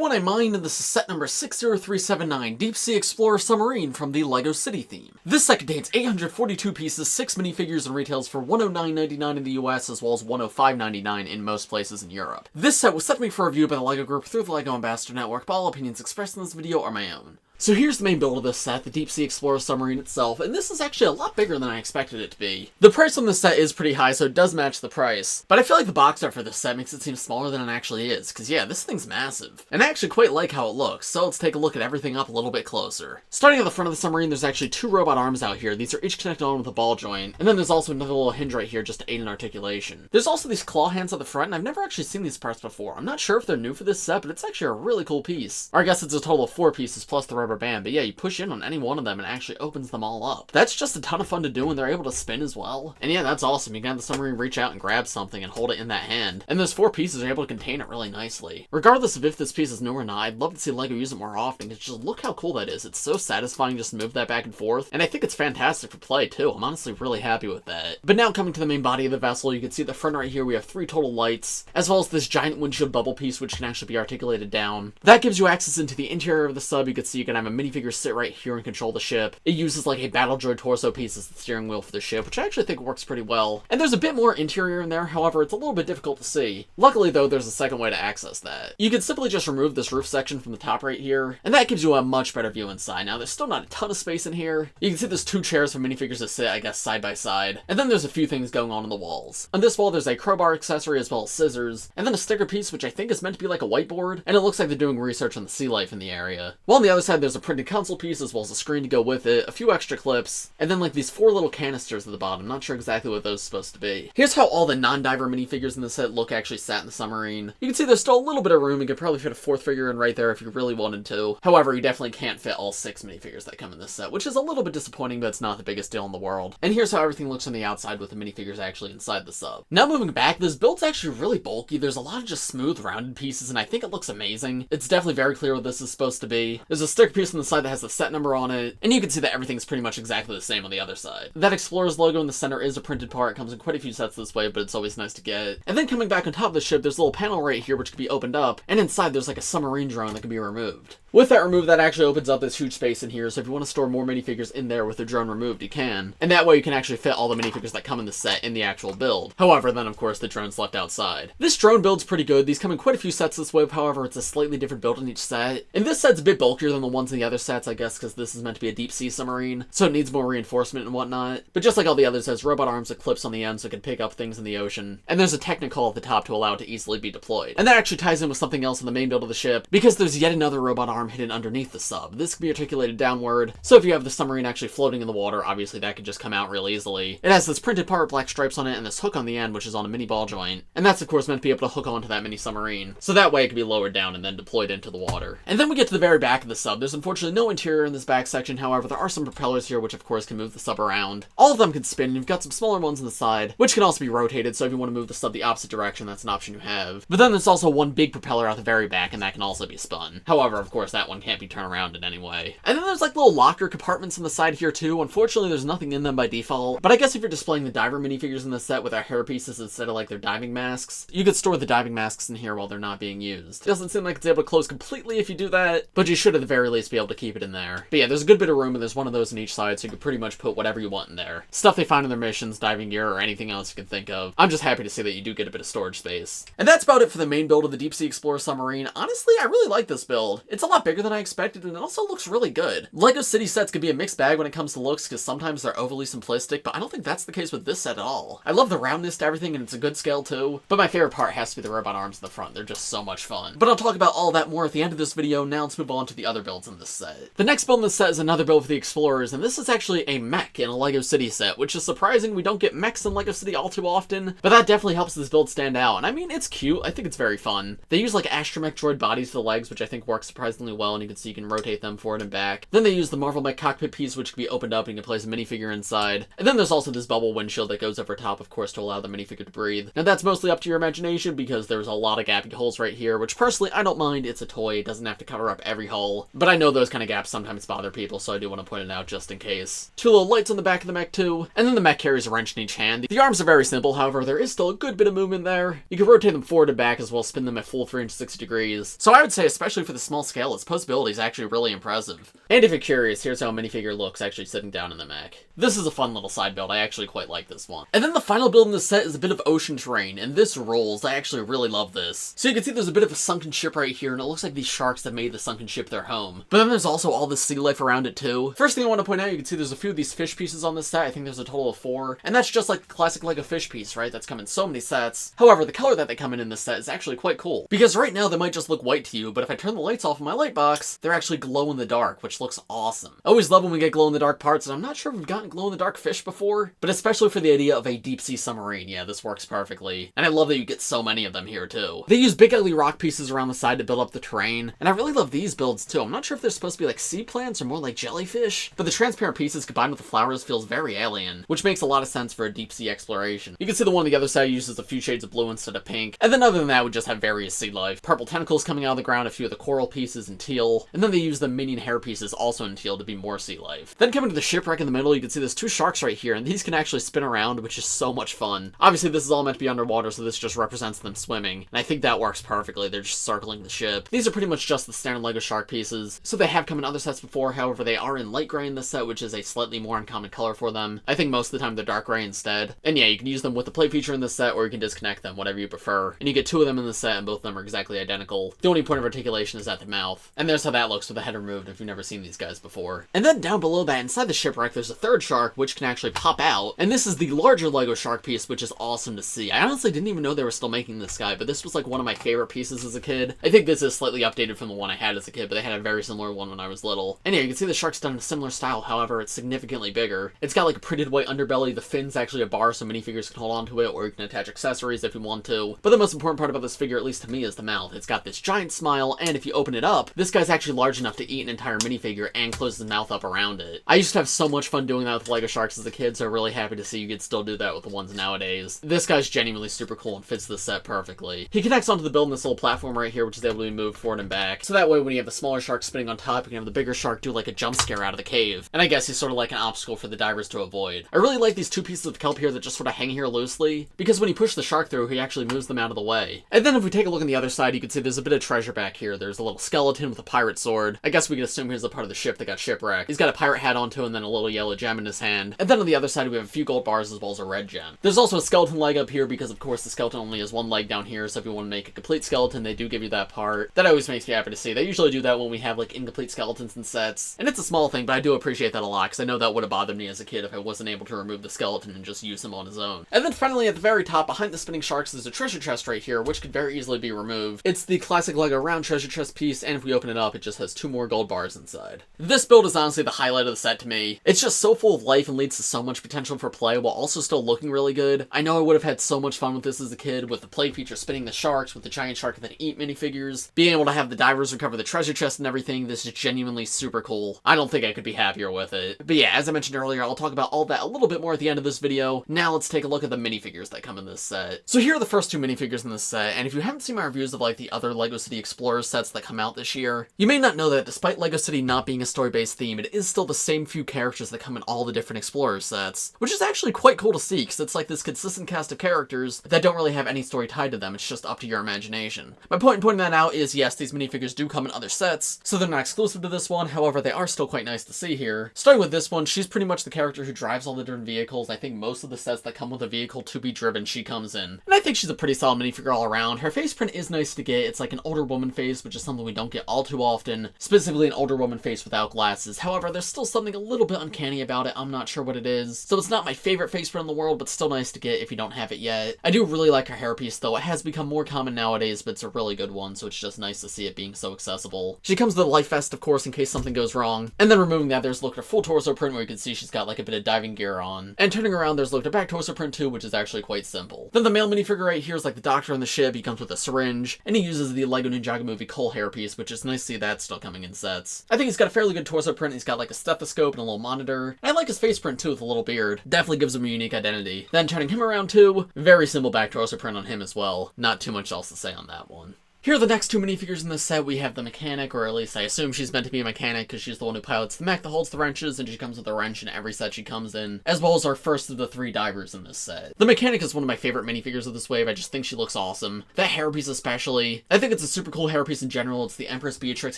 everyone, I'm Mine, and this is set number 60379, Deep-Sea Explorer Submarine from the LEGO City theme. This set contains 842 pieces, 6 minifigures, and retails for $109.99 in the US, as well as $105.99 in most places in Europe. This set was sent to me for review by the LEGO Group through the LEGO Ambassador Network, but all opinions expressed in this video are my own. So here's the main build of this set, the Deep-Sea Explorer Submarine itself, and this is actually a lot bigger than I expected it to be. The price on this set is pretty high, so it does match the price, but I feel like the box art for this set makes it seem smaller than it actually is, because yeah, this thing's massive. And I actually quite like how it looks, so let's take a look at everything up a little bit closer. Starting at the front of the submarine, there's actually 2 robot arms out here. These are each connected on with a ball joint, and then there's also another little hinge right here just to aid in articulation. There's also these claw hands at the front, and I've never actually seen these parts before. I'm not sure if they're new for this set, but it's actually a really cool piece. Or I guess it's a total of 4 pieces plus the rubber band, but yeah, you push in on any one of them and it actually opens them all up. That's just a ton of fun to do, and they're able to spin as well. And yeah, that's awesome. You can have the submarine reach out and grab something and hold it in that hand. And those 4 pieces are able to contain it really nicely. Regardless of if this piece is new or not, I'd love to see LEGO use it more often, because just look how cool that is. It's so satisfying just to move that back and forth, and I think it's fantastic for play too. I'm honestly really happy with that. But now coming to the main body of the vessel, you can see at the front right here we have 3 total lights, as well as this giant windshield bubble piece which can actually be articulated down. That gives you access into the interior of the sub. You can see you can have a minifigure sit right here and control the ship. It uses like a battle droid torso piece as the steering wheel for the ship, which I actually think works pretty well. And there's a bit more interior in there, however it's a little bit difficult to see. Luckily though, there's a second way to access that. You can simply just remove this roof section from the top right here, and that gives you a much better view inside. Now there's still not a ton of space in here. You can see there's 2 chairs for minifigures to sit, I guess, side by side. And then there's a few things going on the walls. On this wall there's a crowbar accessory as well as scissors, and then a sticker piece which I think is meant to be like a whiteboard, and it looks like they're doing research on the sea life in the area. While on the other side there's a printed console piece as well as a screen to go with it, a few extra clips, and then like these 4 little canisters at the bottom. Not sure exactly what those are supposed to be. Here's how all the non-diver minifigures in the set look actually sat in the submarine. You can see there's still a little bit of room. You could probably fit a 4th figure in right there if you really wanted to. However, you definitely can't fit all 6 minifigures that come in this set, which is a little bit disappointing, but it's not the biggest deal in the world. And here's how everything looks on the outside with the minifigures actually inside the sub. Now moving back, this build's actually really bulky. There's a lot of just smooth, rounded pieces, and I think it looks amazing. It's definitely very clear what this is supposed to be. There's a sticker piece on the side that has the set number on it, and you can see that everything's pretty much exactly the same on the other side. That Explorer's logo in the center is a printed part. It comes in quite a few sets this way, but it's always nice to get. And then coming back on top of the ship, there's a little panel right here which can be opened up, and inside there's like a submarine drone that can be removed. With that removed, that actually opens up this huge space in here, so if you want to store more minifigures in there with the drone removed, you can. And that way you can actually fit all the minifigures that come in the set in the actual build. However, then of course the drone's left outside. This drone build's pretty good. These come in quite a few sets this way, however it's a slightly different build in each set. And this set's a bit bulkier than the ones in the other sets, I guess because this is meant to be a deep sea submarine, so it needs more reinforcement and whatnot. But just like all the others, it has robot arms with clips on the end so it can pick up things in the ocean. And there's a technical at the top to allow it to easily be deployed. And that actually ties in with something else in the main build of the ship, because there's yet another robot arm hidden underneath the sub. This can be articulated downward, so if you have the submarine actually floating in the water, obviously that could just come out real easily. It has this printed part with black stripes on it and this hook on the end which is on a mini ball joint, and that's of course meant to be able to hook onto that mini submarine, so that way it can be lowered down and then deployed into the water. And then we get to the very back of the sub. There's unfortunately no interior in this back section, however there are some propellers here which of course can move the sub around. All of them can spin, and you've got some smaller ones on the side which can also be rotated, so if you want to move the sub the opposite direction, that's an option you have. But then there's also one big propeller out the very back, and that can also be spun. However, of course that one can't be turned around in any way. And then there's like little locker compartments on the side here too. Unfortunately there's nothing in them by default, but I guess if you're displaying the diver minifigures in the set with their hair pieces instead of like their diving masks, you could store the diving masks in here while they're not being used. It doesn't seem like it's able to close completely if you do that, but you should at the very least be able to keep it in there. But yeah, there's a good bit of room, and there's one of those in each side, so you can pretty much put whatever you want in there. Stuff they find in their missions, diving gear, or anything else you can think of. I'm just happy to see that you do get a bit of storage space. And that's about it for the main build of the Deep-Sea Explorer Submarine. Honestly, I really like this build. It's a lot bigger than I expected, and it also looks really good. LEGO City sets could be a mixed bag when it comes to looks, because sometimes they're overly simplistic, but I don't think that's the case with this set at all. I love the roundness to everything, and it's a good scale too, but my favorite part has to be the robot arms in the front. They're just so much fun. But I'll talk about all that more at the end of this video. Now let's move on to the other builds in this set. The next build in this set is another build for the Explorers, and this is actually a mech in a LEGO City set, which is surprising. We don't get mechs in LEGO City all too often, but that definitely helps this build stand out. And I mean, it's cute. I think it's very fun. They use like astromech droid bodies for the legs, which I think works surprisingly extremely well, and you can see you can rotate them forward and back. Then they use the Marvel Mech cockpit piece, which can be opened up and you can place a minifigure inside. And then there's also this bubble windshield that goes over top, of course, to allow the minifigure to breathe. Now that's mostly up to your imagination because there's a lot of gappy holes right here, which personally I don't mind. It's a toy, it doesn't have to cover up every hole. But I know those kind of gaps sometimes bother people, so I do want to point it out just in case. Two little lights on the back of the mech too, and then the mech carries a wrench in each hand. The arms are very simple, however, there is still a good bit of movement there. You can rotate them forward and back as well as spin them at full 360 degrees. So I would say, especially for the small scale, its posability is actually really impressive. And if you're curious, here's how a minifigure looks actually sitting down in the mech. This is a fun little side build, I actually quite like this one. And then the final build in this set is a bit of ocean terrain, and this rolls. I actually really love this. So you can see there's a bit of a sunken ship right here, and it looks like these sharks have made the sunken ship their home. But then there's also all this sea life around it too. First thing I want to point out, you can see there's a few of these fish pieces on this set. I think there's a total of 4, and that's just like the classic Lego fish piece, right? That's come in so many sets. However, the color that they come in this set is actually quite cool, because right now they might just look white to you, but if I turn the lights off in my light box, they're actually glow in the dark, which looks awesome. I always love when we get glow in the dark parts, and I'm not sure if we've gotten glow in the dark fish before, but especially for the idea of a deep sea submarine, yeah, this works perfectly. And I love that you get so many of them here too. They use big ugly rock pieces around the side to build up the terrain, and I really love these builds too. I'm not sure if they're supposed to be like sea plants or more like jellyfish, but the transparent pieces combined with the flowers feels very alien, which makes a lot of sense for a deep sea exploration. You can see the one on the other side uses a few shades of blue instead of pink, and then other than that we just have various sea life. Purple tentacles coming out of the ground, a few of the coral pieces in teal, and then they use the minion hair pieces also in teal to be more sea life. Then coming to the shipwreck in the middle, you can see there's 2 sharks right here, and these can actually spin around, which is so much fun. Obviously this is all meant to be underwater, so this just represents them swimming, and I think that works perfectly. They're just circling the ship. These are pretty much just the standard Lego shark pieces, so they have come in other sets before. However, they are in light gray in this set, which is a slightly more uncommon color for them. I think most of the time they're dark gray instead. And yeah, you can use them with the play feature in this set, or you can disconnect them, whatever you prefer. And you get 2 of them in the set, and both of them are exactly identical. The only point of articulation is at the mouth. And there's how that looks with the head removed if you've never seen these guys before. And then down below that, inside the shipwreck, there's a 3rd shark, which can actually pop out. And this is the larger Lego shark piece, which is awesome to see. I honestly didn't even know they were still making this guy, but this was like one of my favorite pieces as a kid. I think this is slightly updated from the one I had as a kid, but they had a very similar one when I was little. And yeah, you can see the shark's done in a similar style, however, it's significantly bigger. It's got like a printed white underbelly, the fin's actually a bar so minifigures can hold on to it, or you can attach accessories if you want to. But the most important part about this figure, at least to me, is the mouth. It's got this giant smile, and if you open it up, this guy's actually large enough to eat an entire minifigure and close his mouth up around it. I used to have so much fun doing that with Lego sharks as a kid, so I'm really happy to see you could still do that with the ones nowadays. This guy's genuinely super cool and fits this set perfectly. He connects onto the build in this little platform right here, which is able to be moved forward and back. So that way when you have the smaller shark spinning on top, you can have the bigger shark do like a jump scare out of the cave. And I guess he's sort of like an obstacle for the divers to avoid. I really like these 2 pieces of kelp here that just sort of hang here loosely, because when you push the shark through, he actually moves them out of the way. And then if we take a look on the other side, you can see there's a bit of treasure back here. There's a little skeleton with a pirate sword. I guess we can assume he's a part of the ship that got shipwrecked. He's got a pirate hat on too, and then a little yellow gem in his hand. And then on the other side, we have a few gold bars as well as a red gem. There's also a skeleton leg up here because, of course, the skeleton only has 1 leg down here, so if you want to make a complete skeleton, they do give you that part. That always makes me happy to see. They usually do that when we have, like, incomplete skeletons in sets. And it's a small thing, but I do appreciate that a lot, because I know that would have bothered me as a kid if I wasn't able to remove the skeleton and just use him on his own. And then finally, at the very top, behind the spinning sharks, there's a treasure chest right here, which could very easily be removed. It's the classic Lego round treasure chest piece, and if we open it up, it just has 2 more gold bars inside. This build is honestly the highlight of the set to me. It's just so full of life and leads to so much potential for play while also still looking really good. I know I would have had so much fun with this as a kid, with the play feature spinning the sharks, with the giant shark that eat minifigures, being able to have the divers recover the treasure chest and everything. This is genuinely super cool. I don't think I could be happier with it. But yeah, as I mentioned earlier, I'll talk about all that a little bit more at the end of this video. Now let's take a look at the minifigures that come in this set. So here are the first 2 minifigures in this set, and if you haven't seen my reviews of like the other LEGO City Explorer sets that come out this year, you may not know that despite LEGO City not being a story-based theme, it is still the same few characters that come in all the different Explorer sets, which is actually quite cool to see, because it's like this consistent cast of characters that don't really have any story tied to them. It's just up to your imagination. My point in pointing that out is, yes, these minifigures do come in other sets, so they're not exclusive to this one. However, they are still quite nice to see here. Starting with this one, she's pretty much the character who drives all the different vehicles. I think most of the sets that come with a vehicle to be driven, she comes in. And I think she's a pretty solid minifigure all around. Her face print is nice to get. It's like an older woman face, which is something we don't get all too often, specifically an older woman face without glasses. However, there's still something a little bit uncanny about it. I'm not sure what it is. So it's not my favorite face print in the world, but still nice to get if you don't have it yet. I do really like her hairpiece though. It has become more common nowadays, but it's a really good one, so it's just nice to see it being so accessible. She comes with a life vest, of course, in case something goes wrong. And then removing that, there's look at her full torso print where you can see she's got like a bit of diving gear on. And turning around, there's look at her back torso print too, which is actually quite simple. Then the male minifigure right here is like the doctor on the ship. He comes with a syringe, and he uses the Lego Ninjago movie Cole hairpiece, which is it's nice to see that still coming in sets. I think he's got a fairly good torso print. He's got like a stethoscope and a little monitor. I like his face print too with a little beard. Definitely gives him a unique identity. Then turning him around too, very simple back torso print on him as well. Not too much else to say on that one. Here are the next two minifigures in this set. We have the mechanic, or at least I assume she's meant to be a mechanic because she's the one who pilots the mech that holds the wrenches, and she comes with a wrench in every set she comes in, as well as our first of the 3 divers in this set. The mechanic is one of my favorite minifigures of this wave. I just think she looks awesome. That hairpiece especially. I think it's a super cool hairpiece in general. It's the Empress Beatrix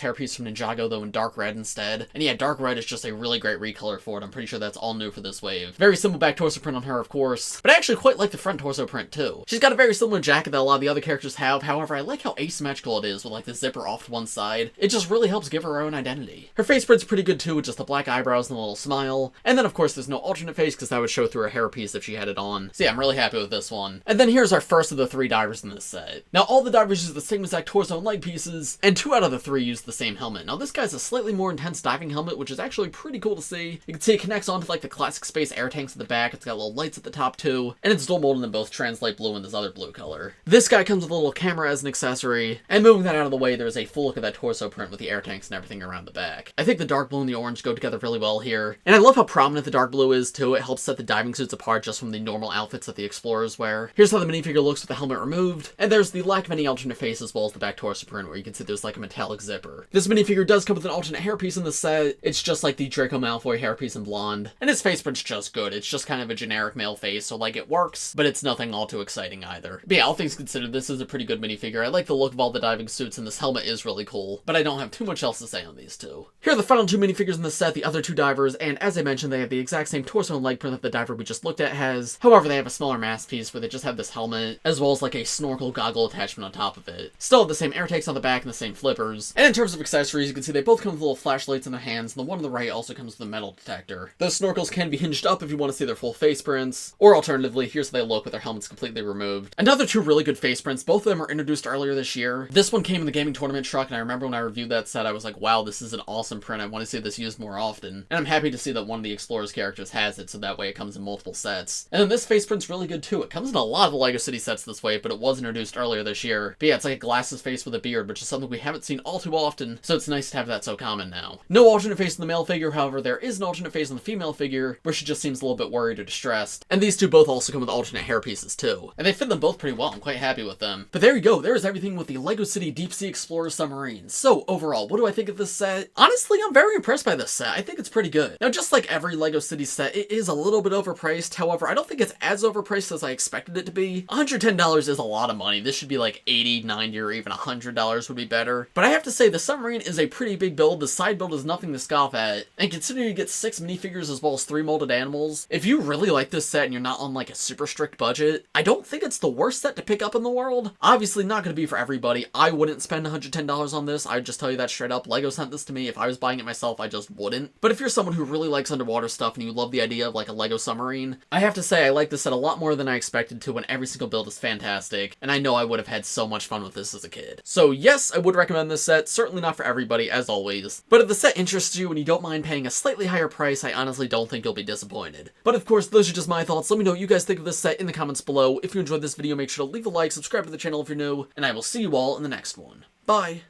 hairpiece from Ninjago, though in dark red instead. And yeah, dark red is just a really great recolor for it. I'm pretty sure that's all new for this wave. Very simple back torso print on her, of course, but I actually quite like the front torso print too. She's got a very similar jacket that a lot of the other characters have. However, I like how asymmetrical it is with like the zipper off to one side. It just really helps give her own identity. Her face print's pretty good too, with just the black eyebrows and a little smile. And then of course there's no alternate face because that would show through her hairpiece if she had it on. So yeah, I'm really happy with this one. And then here's our first of the 3 divers in this set. Now all the divers use the same exact torso and leg pieces, and 2 out of the 3 use the same helmet. Now this guy's a slightly more intense diving helmet, which is actually pretty cool to see. You can see it connects onto like the classic space air tanks at the back. It's got little lights at the top too, and it's dual molded in both translate blue and this other blue color. This guy comes with a little camera as an accessory, and moving that out of the way, there's a full look at that torso print with the air tanks and everything around the back. I think the dark blue and the orange go together really well here, and I love how prominent the dark blue is too. It helps set the diving suits apart just from the normal outfits that the explorers wear. Here's how the minifigure looks with the helmet removed, and there's the lack of any alternate face as well as the back torso print where you can see there's like a metallic zipper. This minifigure does come with an alternate hairpiece in the set. It's just like the Draco Malfoy hairpiece in blonde, and his face print's just good. It's just kind of a generic male face, so like it works, but it's nothing all too exciting either. But yeah, all things considered, this is a pretty good minifigure. I like the look of all the diving suits, and this helmet is really cool, but I don't have too much else to say on these 2. Here are the final 2 minifigures in the set, the other 2 divers, and as I mentioned, they have the exact same torso and leg print that the diver we just looked at has. However, they have a smaller mask piece where they just have this helmet, as well as like a snorkel goggle attachment on top of it. Still have the same air tanks on the back and the same flippers. And in terms of accessories, you can see they both come with little flashlights in their hands, and the one on the right also comes with a metal detector. Those snorkels can be hinged up if you want to see their full face prints, or alternatively, here's how they look with their helmets completely removed. Another 2 really good face prints. Both of them were introduced earlier this year. This one came in the gaming tournament truck, and I remember when I reviewed that set, I was like, wow, this is an awesome print. I want to see this used more often. And I'm happy to see that one of the Explorers characters has it, so that way it comes in multiple sets. And then this face print's really good too. It comes in a lot of the LEGO City sets this way, but it was introduced earlier this year. But yeah, it's like a glasses face with a beard, which is something we haven't seen all too often, so it's nice to have that so common now. No alternate face in the male figure, however, there is an alternate face on the female figure, where she just seems a little bit worried or distressed. And these 2 both also come with alternate hair pieces too. And they fit them both pretty well. I'm quite happy with them. But there you go. There's everything with the LEGO City Deep-Sea Explorer Submarine. So overall, what do I think of this set? Honestly, I'm very impressed by this set. I think it's pretty good. Now, just like every LEGO City set, it is a little bit overpriced. However, I don't think it's as overpriced as I expected it to be. $110 is a lot of money. This should be like $80, $90, or even $100 would be better. But I have to say, the submarine is a pretty big build. The side build is nothing to scoff at. And considering you get 6 minifigures as well as 3 molded animals, if you really like this set and you're not on like a super strict budget, I don't think it's the worst set to pick up in the world. Obviously not going to be for everybody. I wouldn't spend $110 on this. I'd just tell you that straight up. LEGO sent this to me. If I was buying it myself, I just wouldn't. But if you're someone who really likes underwater stuff and you love the idea of like a LEGO submarine, I have to say I like this set a lot more than I expected to, and every single build is fantastic, and I know I would have had so much fun with this as a kid. So yes, I would recommend this set. Certainly not for everybody, as always. But if the set interests you and you don't mind paying a slightly higher price, I honestly don't think you'll be disappointed. But of course, those are just my thoughts. Let me know what you guys think of this set in the comments below. If you enjoyed this video, make sure to leave a like, subscribe to the channel if you're new, and I will see you all in the next one. Bye!